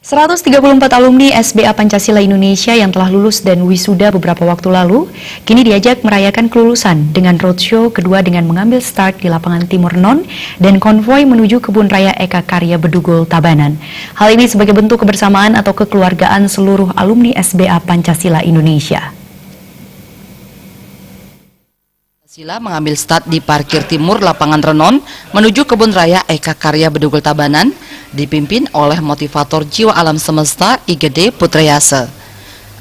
134 alumni SBA Pancasila Indonesia yang telah lulus dan wisuda beberapa waktu lalu, kini diajak merayakan kelulusan dengan roadshow kedua dengan mengambil start di lapangan Timur Non dan konvoi menuju Kebun Raya Eka Karya Bedugul Tabanan. Hal ini sebagai bentuk kebersamaan atau kekeluargaan seluruh alumni SBA Pancasila Indonesia. Pancasila mengambil start di parkir timur lapangan Renon menuju Kebun Raya Eka Karya Bedugul Tabanan, dipimpin oleh motivator jiwa alam semesta IGD Putrayase.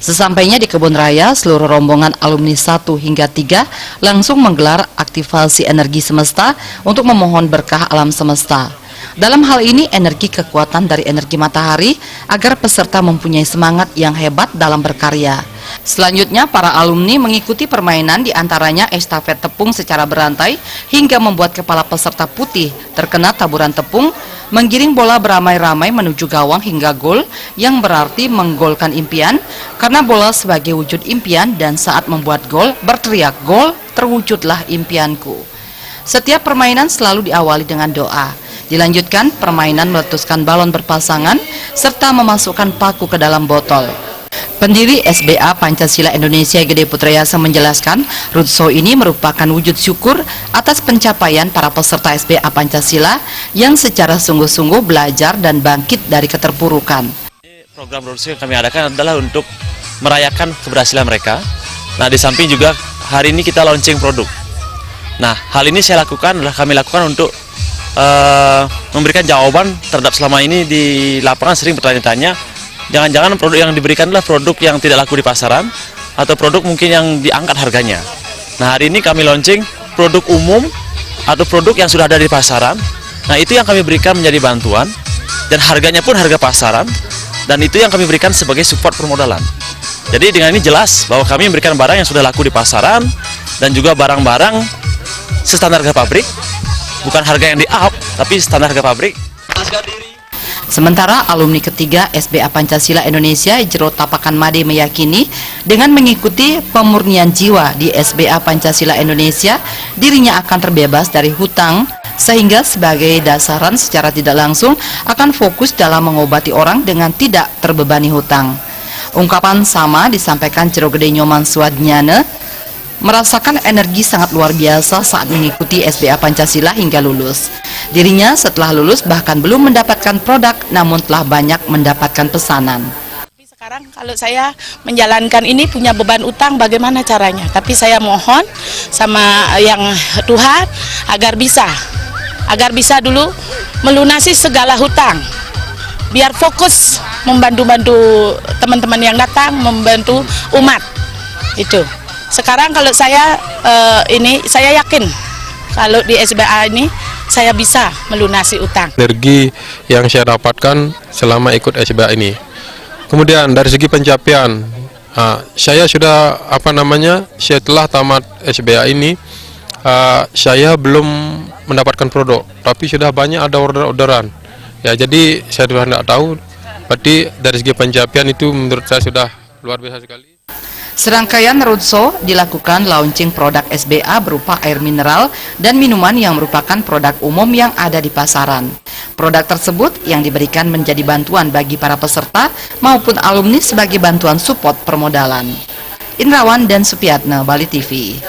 Sesampainya di Kebun Raya, seluruh rombongan alumni 1 hingga 3 langsung menggelar aktivasi energi semesta untuk memohon berkah alam semesta. Dalam hal ini, energi kekuatan dari energi matahari agar peserta mempunyai semangat yang hebat dalam berkarya. Selanjutnya, para alumni mengikuti permainan diantaranya estafet tepung secara berantai hingga membuat kepala peserta putih terkena taburan tepung, menggiring bola beramai-ramai menuju gawang hingga gol yang berarti menggolkan impian karena bola sebagai wujud impian dan saat membuat gol berteriak gol terwujudlah impianku. Setiap permainan selalu diawali dengan doa. Dilanjutkan permainan meletuskan balon berpasangan serta memasukkan paku ke dalam botol. Pendiri SBA Pancasila Indonesia IGD Putrayase menjelaskan, roadshow ini merupakan wujud syukur atas pencapaian para peserta SBA Pancasila yang secara sungguh-sungguh belajar dan bangkit dari keterpurukan. Program roadshow yang kami adakan adalah untuk merayakan keberhasilan mereka. Nah, di samping juga hari ini kita launching produk. Nah, hal ini kami lakukan untuk memberikan jawaban terhadap selama ini di lapangan sering bertanya-tanya, jangan-jangan produk yang diberikan adalah produk yang tidak laku di pasaran atau produk mungkin yang diangkat harganya. Nah, hari ini kami launching produk umum atau produk yang sudah ada di pasaran. Nah, itu yang kami berikan menjadi bantuan dan harganya pun harga pasaran, dan itu yang kami berikan sebagai support permodalan. Jadi dengan ini jelas bahwa kami memberikan barang yang sudah laku di pasaran dan juga barang-barang standar harga pabrik, bukan harga yang di-up, tapi standar harga pabrik. Sementara alumni ketiga SBA Pancasila Indonesia Jero Tapakan Made meyakini dengan mengikuti pemurnian jiwa di SBA Pancasila Indonesia, dirinya akan terbebas dari hutang sehingga sebagai dasaran secara tidak langsung akan fokus dalam mengobati orang dengan tidak terbebani hutang. Ungkapan sama disampaikan Jero Gede Nyoman Suadnyana, merasakan energi sangat luar biasa saat mengikuti SBA Pancasila hingga lulus. Dirinya setelah lulus bahkan belum mendapatkan produk, namun telah banyak mendapatkan pesanan. Sekarang kalau saya menjalankan ini punya beban utang, bagaimana caranya? Tapi saya mohon sama yang Tuhan agar bisa dulu melunasi segala hutang. Biar fokus membantu teman-teman yang datang, membantu umat. Itu. Sekarang kalau saya saya yakin kalau di SBA ini saya bisa melunasi utang. Energi yang saya dapatkan selama ikut SBA ini. Kemudian dari segi pencapaian, saya sudah setelah tamat SBA ini, saya belum mendapatkan produk, tapi sudah banyak ada orderan. Ya, jadi saya sudah tidak tahu. Berarti dari segi pencapaian itu menurut saya sudah luar biasa sekali. Serangkaian roadshow dilakukan launching produk SBA berupa air mineral dan minuman yang merupakan produk umum yang ada di pasaran. Produk tersebut yang diberikan menjadi bantuan bagi para peserta maupun alumni sebagai bantuan support permodalan. Indrawan dan Supiatna, Bali TV.